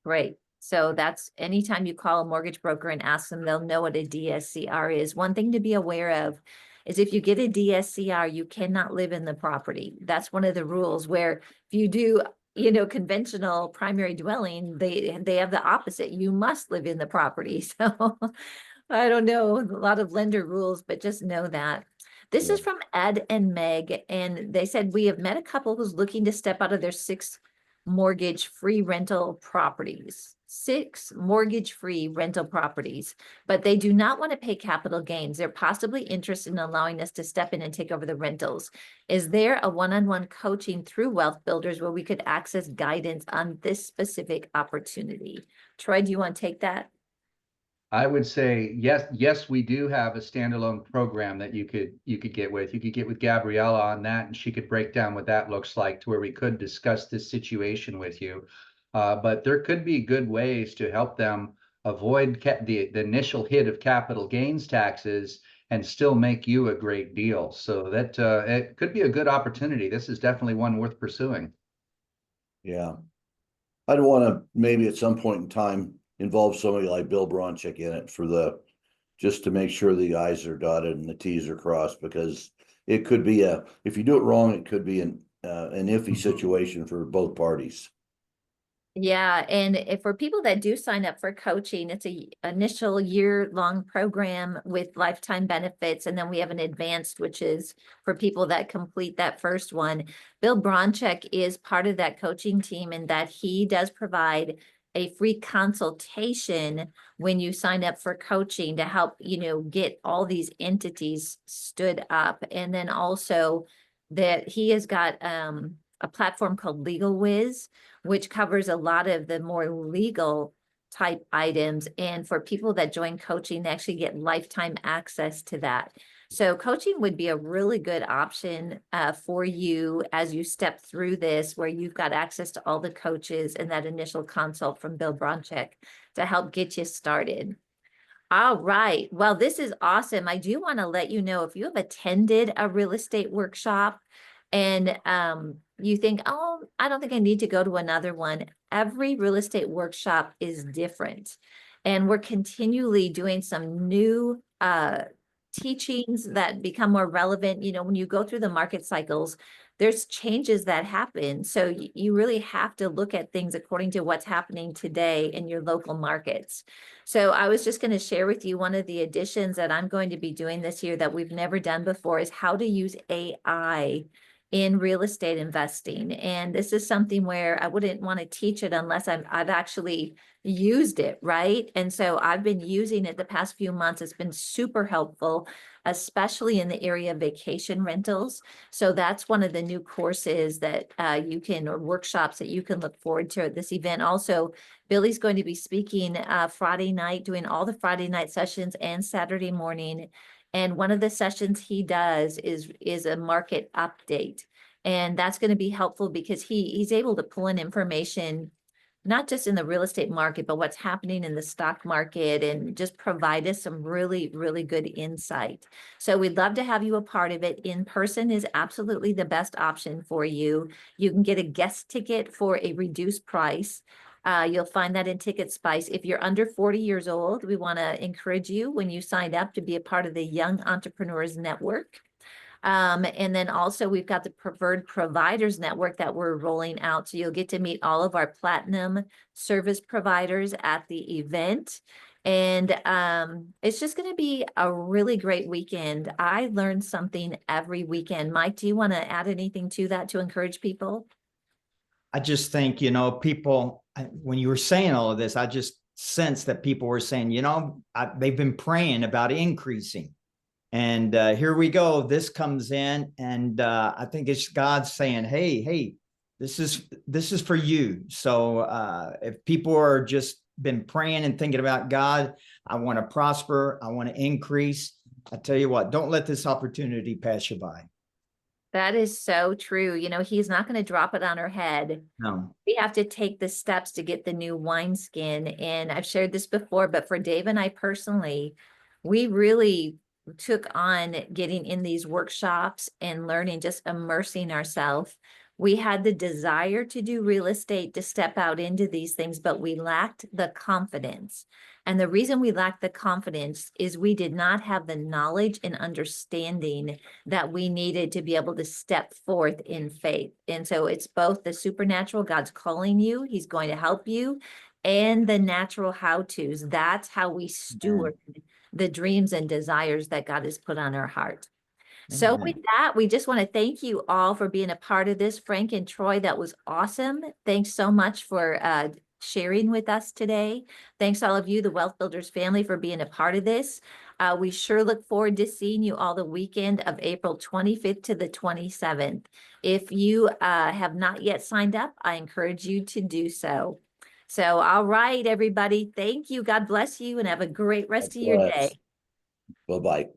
Great. So that's anytime you call a mortgage broker and ask them, they'll know what a DSCR is. One thing to be aware of is if you get a DSCR, you cannot live in the property. That's one of the rules where if you do, conventional primary dwelling, they have the opposite. You must live in the property. So I don't know a lot of lender rules, but just know that. This is from Ed and Meg, and they said, we have met a couple who's looking to step out of their 6 mortgage-free rental properties. 6 mortgage-free rental properties, but they do not want to pay capital gains. They're possibly interested in allowing us to step in and take over the rentals. Is there a one-on-one coaching through Wealth Builders where we could access guidance on this specific opportunity? Troy, do you want to take that? I would say yes, we do have a standalone program that you could get with. You could get with Gabriella on that, and she could break down what that looks like to where we could discuss this situation with you. But there could be good ways to help them avoid the initial hit of capital gains taxes and still make you a great deal. So that it could be a good opportunity. This is definitely one worth pursuing. Yeah. I'd want to maybe at some point in time involve somebody like Bill Bronchick in it just to make sure the I's are dotted and the T's are crossed, because it could be if you do it wrong, it could be an iffy situation for both parties. Yeah, and if for people that do sign up for coaching, it's a initial year-long program with lifetime benefits, and then we have an advanced, which is for people that complete that first one. Bill Bronchick is part of that coaching team, and that he does provide a free consultation when you sign up for coaching to help, get all these entities stood up. And then also that he has got a platform called Legal Wiz, which covers a lot of the more legal type items. And for people that join coaching, they actually get lifetime access to that. So coaching would be a really good option for you as you step through this, where you've got access to all the coaches and that initial consult from Bill Bronchick to help get you started. All right. Well, this is awesome. I do want to let you know, if you have attended a real estate workshop and you think, oh, I don't think I need to go to another one. Every real estate workshop is different. And we're continually doing some new teachings that become more relevant. When you go through the market cycles, there's changes that happen. So you really have to look at things according to what's happening today in your local markets. So I was just going to share with you one of the additions that I'm going to be doing this year that we've never done before is how to use AI in real estate investing. And this is something where I wouldn't want to teach it unless I've actually used it, right? And so I've been using it the past few months. It's been super helpful, especially in the area of vacation rentals. So that's one of the new courses that or workshops that you can look forward to at this event. Also, Billy's going to be speaking Friday night, doing all the Friday night sessions and Saturday morning. And one of the sessions he does is a market update. And that's going to be helpful because he's able to pull in information, not just in the real estate market, but what's happening in the stock market, and just provide us some really, really good insight. So we'd love to have you a part of it. In person is absolutely the best option for you. You can get a guest ticket for a reduced price. You'll find that in Ticket Spice. If you're under 40 years old, we want to encourage you when you sign up to be a part of the Young Entrepreneurs Network. And then also we've got the Preferred Providers Network that we're rolling out. So you'll get to meet all of our platinum service providers at the event. And it's just going to be a really great weekend. I learned something every weekend. Mike, do you want to add anything to that to encourage people? I just think, people, when you were saying all of this, I just sensed that people were saying, they've been praying about increasing. And here we go. This comes in, and I think it's God saying, hey, this is for you. So if people are just been praying and thinking about God, I want to prosper, I want to increase. I tell you what, don't let this opportunity pass you by. That is so true. You know, he's not going to drop it on our head. No. We have to take the steps to get the new wineskin. And I've shared this before, but for Dave and I personally, we really took on getting in these workshops and learning, just immersing ourselves. We had the desire to do real estate, to step out into these things, but we lacked the confidence. And the reason we lacked the confidence is we did not have the knowledge and understanding that we needed to be able to step forth in faith. And so it's both the supernatural, God's calling you, he's going to help you, and the natural how-tos. That's how we steward the dreams and desires that God has put on our heart. So with that, we just want to thank you all for being a part of this. Frank and Troy, that was awesome. Thanks so much for sharing with us today. Thanks all of you, the Wealth Builders family, for being a part of this. We sure look forward to seeing you all the weekend of April 25th to the 27th. If you have not yet signed up, I encourage you to do so. So, all right, everybody. Thank you. God bless you and have a great rest of your day. Bye-bye.